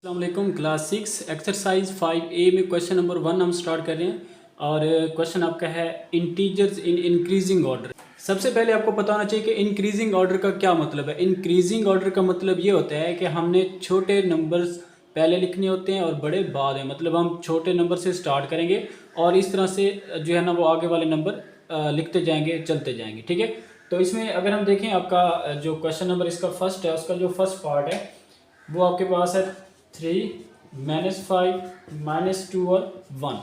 अस्सलाम class 6 exercise 5A में question number 1 हम स्टार्ट कर रहे हैं और क्वेश्चन आपका है इंटीजर्स इन इंक्रीजिंग ऑर्डर। सबसे पहले आपको पता होना चाहिए कि इंक्रीजिंग ऑर्डर का क्या मतलब है। इंक्रीजिंग ऑर्डर का मतलब ये होता है कि हमने छोटे नंबर्स पहले लिखने होते हैं और बड़े बाद में, मतलब हम छोटे नंबर से स्टार्ट करेंगे और इस तरह से जो है ना वो आगे वाले नंबर लिखते जाएंगे, चलते जाएंगे। ठीक है, तो इसमें अगर हम देखें आपका जो क्वेश्चन नंबर इसका फर्स्ट है, उसका जो फर्स्ट पार्ट है वो आपके पास है 3 -5 -2 और 1।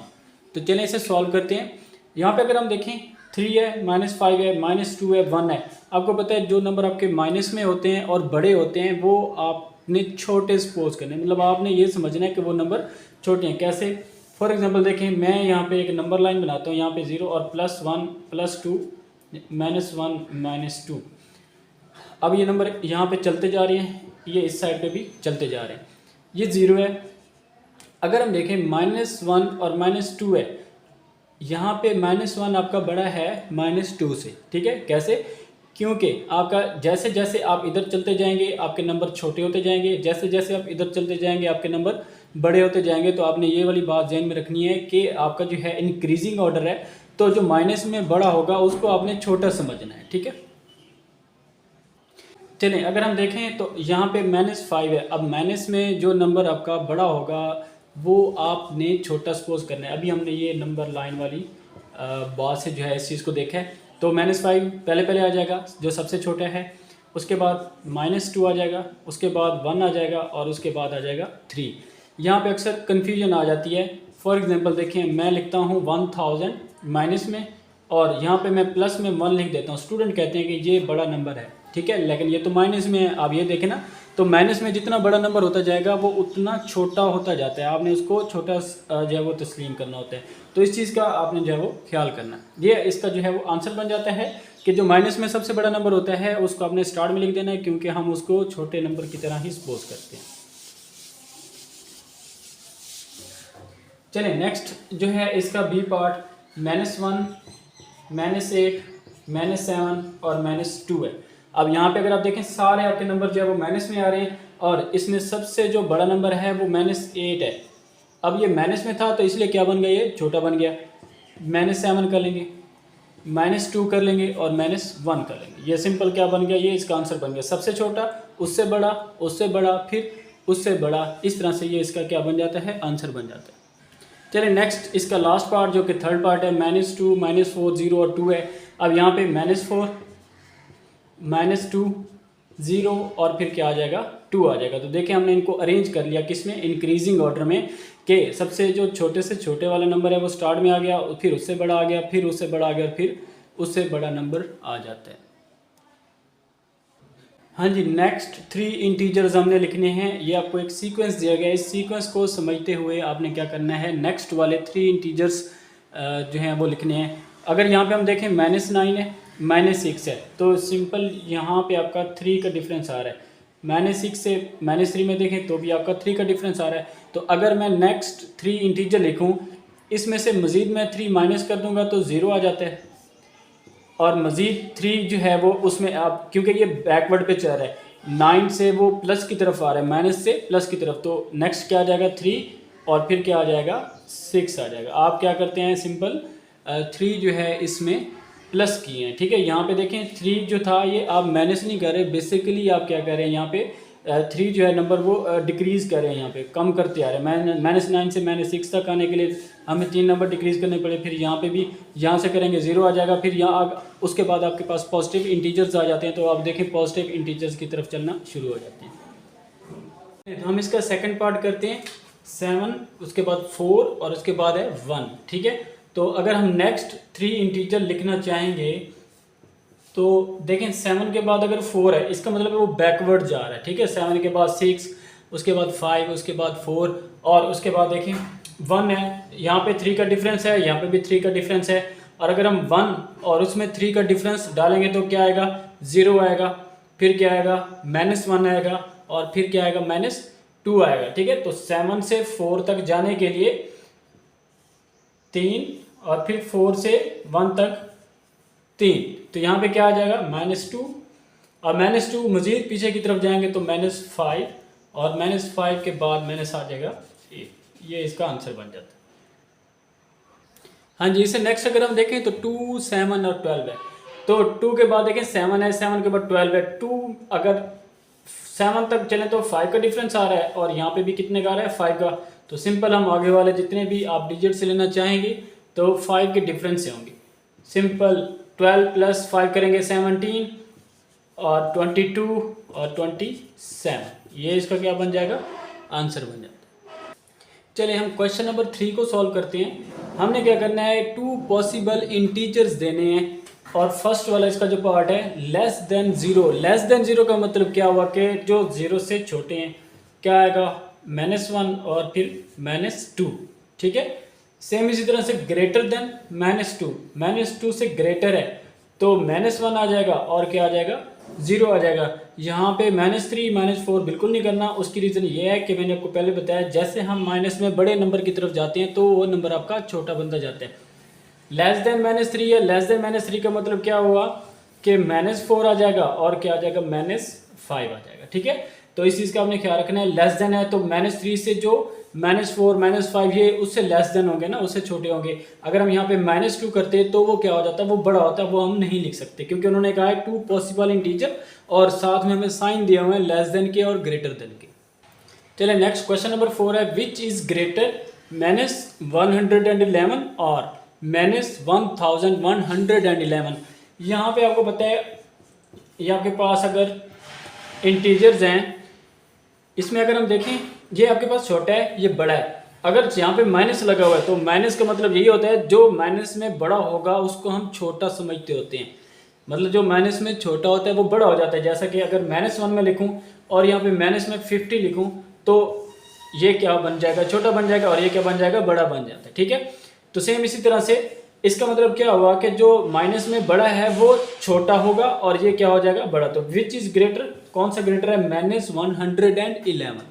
तो चलें इसे सॉल्व करते हैं। यहाँ पे अगर हम देखें 3 है, -5 है, -2 है, 1 है। आपको पता है जो नंबर आपके माइनस में होते हैं और बड़े होते हैं वो आपने छोटे सपोज करने, मतलब आपने ये समझना है कि वो नंबर छोटे हैं। कैसे? फॉर एग्जांपल देखें, मैं यहाँ पे एक नंबर लाइन बनाता हूँ, यहाँ पे 0 और +1 +2 -1 -2। अब ये नंबर यहाँ पे चलते जा रहे हैं, ये इस साइड पे भी चलते जा रहे हैं। ये 0 है। अगर हम देखें -1 और -2 है, यहाँ पे -1 आपका बड़ा है -2 से। ठीक है, कैसे? क्योंकि आपका जैसे जैसे आप इधर चलते जाएंगे आपके नंबर छोटे होते जाएंगे, जैसे जैसे आप इधर चलते जाएंगे आपके नंबर बड़े होते जाएंगे। तो आपने ये वाली बात ध्यान में रखनी है कि आपका जो है इंक्रीजिंग ऑर्डर है, तो जो माइनस में बड़ा होगा उसको आपने छोटा समझना है। ठीक है, चलें अगर हम देखें तो यहाँ पे -5 है। अब माइनस में जो नंबर आपका बड़ा होगा वो आपने छोटा सपोज करना है। अभी हमने ये नंबर लाइन वाली बात से जो है इस चीज़ को देखा है। तो -5 पहले पहले आ जाएगा जो सबसे छोटा है, उसके बाद -2 आ जाएगा, उसके बाद 1 आ जाएगा और उसके बाद आ जाएगा 3। यहाँ पे अक्सर कन्फ्यूजन आ जाती है। फॉर एग्जांपल देखें, मैं लिखता हूँ 1000 माइनस में और यहाँ पे मैं प्लस में 1 लिख देता हूँ। स्टूडेंट कहते हैं कि ये बड़ा नंबर है, ठीक है, लेकिन ये तो माइनस में है। आप ये देखें ना, तो माइनस में जितना बड़ा नंबर होता जाएगा वो उतना छोटा होता जाता है। आपने उसको छोटा जो है वो तस्लीम करना होता है। तो इस चीज़ का आपने जो है वो ख्याल करना। ये इसका जो है वो आंसर बन जाता है कि जो माइनस में सबसे बड़ा नंबर होता है उसको आपने स्टार्ट में लिख देना है, क्योंकि हम उसको छोटे नंबर की तरह ही सपोज करते हैं। चलिए नेक्स्ट जो है इसका बी पार्ट, -1 -8 -7 और -2 है। अब यहाँ पे अगर आप देखें सारे आपके नंबर जो है वो माइनस में आ रहे हैं और इसमें सबसे जो बड़ा नंबर है वो -8 है। अब ये माइनस में था तो इसलिए क्या बन गया, ये छोटा बन गया। -7 कर लेंगे, -2 कर लेंगे और -1 कर लेंगे। ये सिंपल क्या बन गया, ये इसका आंसर बन गया। सबसे छोटा, उससे बड़ा, उससे बड़ा, फिर उससे बड़ा, इस तरह से ये इसका क्या बन जाता है, आंसर बन जाता है। चलिए नेक्स्ट इसका लास्ट पार्ट जो कि थर्ड पार्ट है, -2 -4 0 और 2 है। अब यहाँ पे -4 -2 0 और फिर क्या आ जाएगा, 2 आ जाएगा। तो देखिए हमने इनको अरेंज कर लिया किसमें, इंक्रीजिंग ऑर्डर में, कि सबसे जो छोटे से छोटे वाला नंबर है वो स्टार्ट में आ गया, फिर उससे बड़ा आ गया, फिर उससे बड़ा आ गया, फिर उससे बड़ा नंबर आ जाता है। हाँ जी, नेक्स्ट 3 इंटीजर्स हमने लिखने हैं। ये आपको एक सीक्वेंस दिया गया है। इस सीक्वेंस को समझते हुए आपने क्या करना है, नेक्स्ट वाले 3 इंटीजर्स जो हैं वो लिखने हैं। अगर यहाँ पे हम देखें -9 है, -6 है, तो सिंपल यहाँ पे आपका 3 का डिफरेंस आ रहा है। -6 से -3 में देखें तो भी आपका 3 का डिफरेंस आ रहा है। तो अगर मैं नेक्स्ट 3 इंटीजर लिखूँ, इसमें से मज़ीद मैं 3 माइनस कर दूँगा तो 0 आ जाता है और मज़ीद 3 जो है वो उसमें आप, क्योंकि ये बैकवर्ड पे चल रहा है, 9 से वो प्लस की तरफ आ रहा है, माइनस से प्लस की तरफ, तो नेक्स्ट क्या आ जाएगा 3 और फिर क्या आ जाएगा 6 आ जाएगा। आप क्या करते हैं, सिंपल 3 जो है इसमें प्लस किए हैं। ठीक है, यहाँ पे देखें 3 जो था ये आप माइनस नहीं कर रहे, बेसिकली आप क्या कर रहे हैं, यहाँ पे 3 जो है नंबर वो डिक्रीज़ कर रहे हैं, यहाँ पे कम करते आ रहे हैं। -9 से -6 तक आने के लिए हमें 3 नंबर डिक्रीज़ करने पड़े। फिर यहाँ पे भी यहाँ से करेंगे 0 आ जाएगा। फिर यहाँ उसके बाद आपके पास पॉजिटिव इंटीजर्स आ जाते हैं, तो आप देखें पॉजिटिव इंटीजर्स की तरफ चलना शुरू हो जाते हैं। तो हम इसका सेकंड पार्ट करते हैं, 7, उसके बाद 4 और उसके बाद है 1। ठीक है, तो अगर हम नेक्स्ट 3 इंटीजर लिखना चाहेंगे तो देखें 7 के बाद अगर 4 है, इसका मतलब है वो बैकवर्ड जा रहा है। ठीक है, 7 के बाद 6, उसके बाद 5, उसके बाद 4 और उसके बाद देखें 1 है। यहाँ पे 3 का डिफरेंस है, यहाँ पे भी 3 का डिफरेंस है। और अगर हम 1 और उसमें 3 का डिफरेंस डालेंगे तो क्या आएगा, 0 आएगा। फिर क्या आएगा, -1 आएगा और फिर क्या आएगा, -2 आएगा। ठीक है, तो 7 से 4 तक जाने के लिए 3 और फिर 4 से 1 तक 3, तो यहाँ पे क्या आ जाएगा, -2 और -2 मज़ीद पीछे की तरफ जाएंगे तो -5 और -5 के बाद माइनस आ जाएगा 1। ये इसका आंसर बन जाता है। हाँ जी, इसे नेक्स्ट अगर हम देखें तो 2, 7 और 12 है। तो 2 के बाद देखें 7 है, 7 के बाद 12 है। 2 अगर 7 तक चलें तो 5 का डिफरेंस आ रहा है और यहाँ पे भी कितने का आ रहा है 5 का। तो सिंपल हम आगे वाले जितने भी आप डिजिट से लेना चाहेंगे तो 5 के डिफरेंस से होंगे। सिंपल 12 + 5 करेंगे 17 और 22 और 27। ये इसका क्या बन जाएगा, आंसर बन जाता है। चलिए हम क्वेश्चन नंबर 3 को सॉल्व करते हैं। हमने क्या करना है, 2 पॉसिबल इंटीजर्स देने हैं और फर्स्ट वाला इसका जो पार्ट है लेस देन 0। लेस देन 0 का मतलब क्या हुआ कि जो 0 से छोटे हैं, क्या आएगा -1 और फिर -2। ठीक है, सेम इसी तरह से ग्रेटर देन -2, -2 से ग्रेटर है तो -1 आ जाएगा और क्या आ जाएगा 0 आ जाएगा। यहाँ पे -3 -4 बिल्कुल नहीं करना। उसकी रीज़न ये है कि मैंने आपको पहले बताया, जैसे हम माइनस में बड़े नंबर की तरफ जाते हैं तो वो नंबर आपका छोटा बनता जाता है। लेस देन -3 है, लेस देन -3 का मतलब क्या हुआ कि -4 आ जाएगा और क्या आ जाएगा -5 आ जाएगा। ठीक है, तो इस चीज़ का आपने ख्याल रखना है। लेस देन है तो -3 से जो -4 -5 ये उससे लेस देन होंगे ना, उससे छोटे होंगे। अगर हम यहाँ पे -2 करते तो वो क्या हो जाता है, वो बड़ा होता है, वो हम नहीं लिख सकते क्योंकि उन्होंने कहा है 2 पॉसिबल इंटीजर और साथ में हमें साइन दिए हुए हैं लेस देन के और ग्रेटर देन के। चलिए नेक्स्ट क्वेश्चन नंबर 4 है, विच इज़ ग्रेटर -111 और -1111। यहाँ पे आपको पता है ये आपके पास अगर इंटीजर्स हैं, इसमें अगर हम देखें ये आपके पास छोटा है, ये बड़ा है। अगर यहाँ पे माइनस लगा हुआ है तो माइनस का मतलब यही होता है जो माइनस में बड़ा होगा उसको हम छोटा समझते होते हैं। मतलब जो माइनस में छोटा होता है वो बड़ा हो जाता है। जैसा कि अगर -1 में लिखूं और यहाँ पे माइनस में 50 लिखूं तो ये क्या बन जाएगा, छोटा बन जाएगा और ये क्या बन जाएगा, बड़ा बन जाता है। ठीक है, तो सेम इसी तरह से इसका मतलब क्या हुआ कि जो माइनस में बड़ा है वो छोटा होगा और ये क्या हो जाएगा, बड़ा। तो विच इज ग्रेटर, कौन सा ग्रेटर है, -111।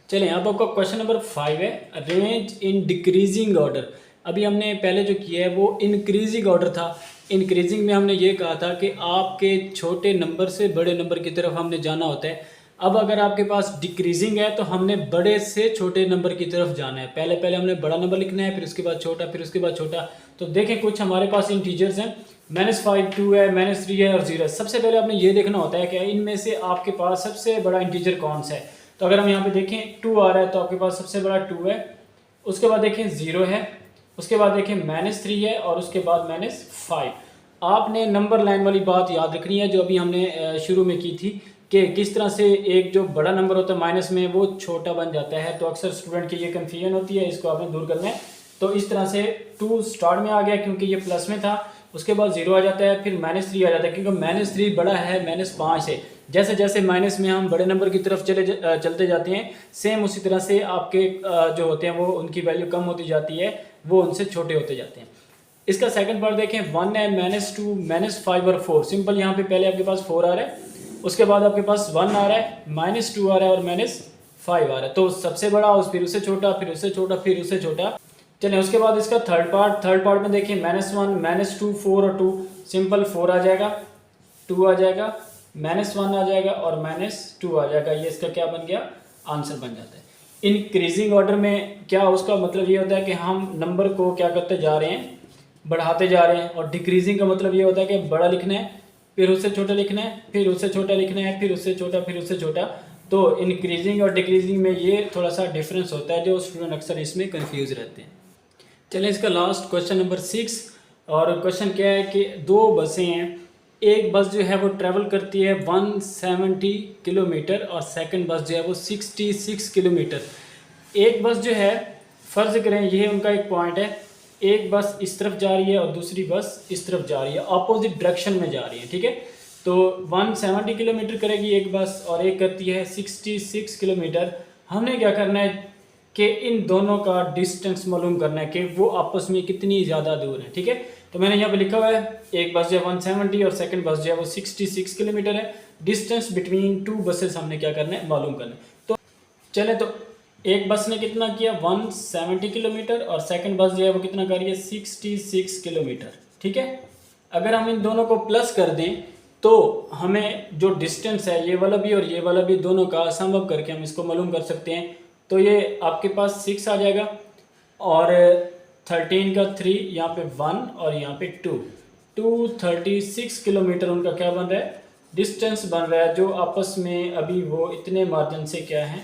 चलिए अब आपका क्वेश्चन नंबर 5 है, अरेंज इन डिक्रीजिंग ऑर्डर। अभी हमने पहले जो किया है वो इंक्रीजिंग ऑर्डर था। इंक्रीजिंग में हमने ये कहा था कि आपके छोटे नंबर से बड़े नंबर की तरफ हमने जाना होता है। अब अगर आपके पास डिक्रीजिंग है तो हमने बड़े से छोटे नंबर की तरफ जाना है। पहले हमने बड़ा नंबर लिखना है, फिर उसके बाद छोटा, फिर उसके बाद छोटा। तो देखें कुछ हमारे पास इंटीजर्स हैं, -5, 2 है, -3 है और 0 है। सबसे पहले आपने ये देखना होता है कि इनमें से आपके पास सबसे बड़ा इंटीजर कौन सा है। तो अगर हम यहाँ पे देखें 2 आ रहा है तो आपके पास सबसे बड़ा 2 है। उसके बाद देखें 0 है, उसके बाद देखें -3 है और उसके बाद -5। आपने नंबर लाइन वाली बात याद रखनी है जो अभी हमने शुरू में की थी कि किस तरह से एक जो बड़ा नंबर होता है माइनस में वो छोटा बन जाता है। तो अक्सर स्टूडेंट की ये कन्फ्यूजन होती है, इसको आपने दूर करना है। तो इस तरह से 2 स्टार्ट में आ गया क्योंकि ये प्लस में था, उसके बाद 0 आ जाता है, फिर -3 आ जाता है क्योंकि -3 बड़ा है -5 से। जैसे जैसे माइनस में हम बड़े नंबर की तरफ चलते जाते हैं, सेम उसी तरह से आपके जो होते हैं वो उनकी वैल्यू कम होती जाती है, वो उनसे छोटे होते जाते हैं। इसका सेकंड पार्ट देखें, 1 है, -2, -5 और 4। सिंपल यहाँ पे पहले आपके पास 4 आ रहा है, उसके बाद आपके पास 1 आ रहा है, -2 आ रहा है और -5 आ रहा है। तो सबसे बड़ा फिर उससे छोटा, फिर उससे छोटा, फिर उससे छोटा। चलिए उसके बाद इसका थर्ड पार्ट में देखिए -1, -2, 4 और 2। सिंपल 4 आ जाएगा, 2 आ जाएगा, -1 आ जाएगा और -2 आ जाएगा। ये इसका क्या बन गया, आंसर बन जाता है। इंक्रीजिंग ऑर्डर में क्या उसका मतलब ये होता है कि हम नंबर को क्या करते जा रहे हैं, बढ़ाते जा रहे हैं। और डिक्रीजिंग का मतलब ये होता है कि बड़ा लिखना है, फिर उससे छोटा लिखना है, फिर उससे छोटा लिखना है, फिर उससे छोटा, फिर उससे छोटा। तो इंक्रीजिंग और डिक्रीजिंग में ये थोड़ा सा डिफरेंस होता है जो स्टूडेंट अक्सर इसमें कंफ्यूज रहते हैं। चलिए इसका लास्ट क्वेश्चन नंबर 6। और क्वेश्चन क्या है कि 2 बसें हैं, एक बस जो है वो ट्रैवल करती है 170 किलोमीटर और सेकंड बस जो है वो 66 किलोमीटर। एक बस जो है, फ़र्ज़ करें ये उनका एक पॉइंट है, एक बस इस तरफ जा रही है और दूसरी बस इस तरफ जा रही है, अपोजिट डायरेक्शन में जा रही है। ठीक है, तो 170 किलोमीटर करेगी एक बस और एक करती है 66 किलोमीटर। हमने क्या करना है कि इन दोनों का डिस्टेंस मालूम करना है कि वो आपस में कितनी ज़्यादा दूर है। ठीक है, तो मैंने यहाँ पे लिखा हुआ है एक बस जो है 170 और सेकंड बस जो है वो 66 किलोमीटर है। डिस्टेंस बिटवीन 2 बसेस हमने क्या करना है, मालूम करना है। तो चले, तो एक बस ने कितना किया 170 किलोमीटर और सेकंड बस जो है वो कितना कर रही है 66 किलोमीटर। ठीक है, अगर हम इन दोनों को प्लस कर दें तो हमें जो डिस्टेंस है ये वाला भी और ये वाला भी दोनों का सम अप करके हम इसको मालूम कर सकते हैं। तो ये आपके पास 6 आ जाएगा और 13 का 3, यहाँ पे 1 और यहाँ पे 236 किलोमीटर उनका क्या बन रहा है, डिस्टेंस बन रहा है, जो आपस में अभी वो इतने मार्जिन से क्या है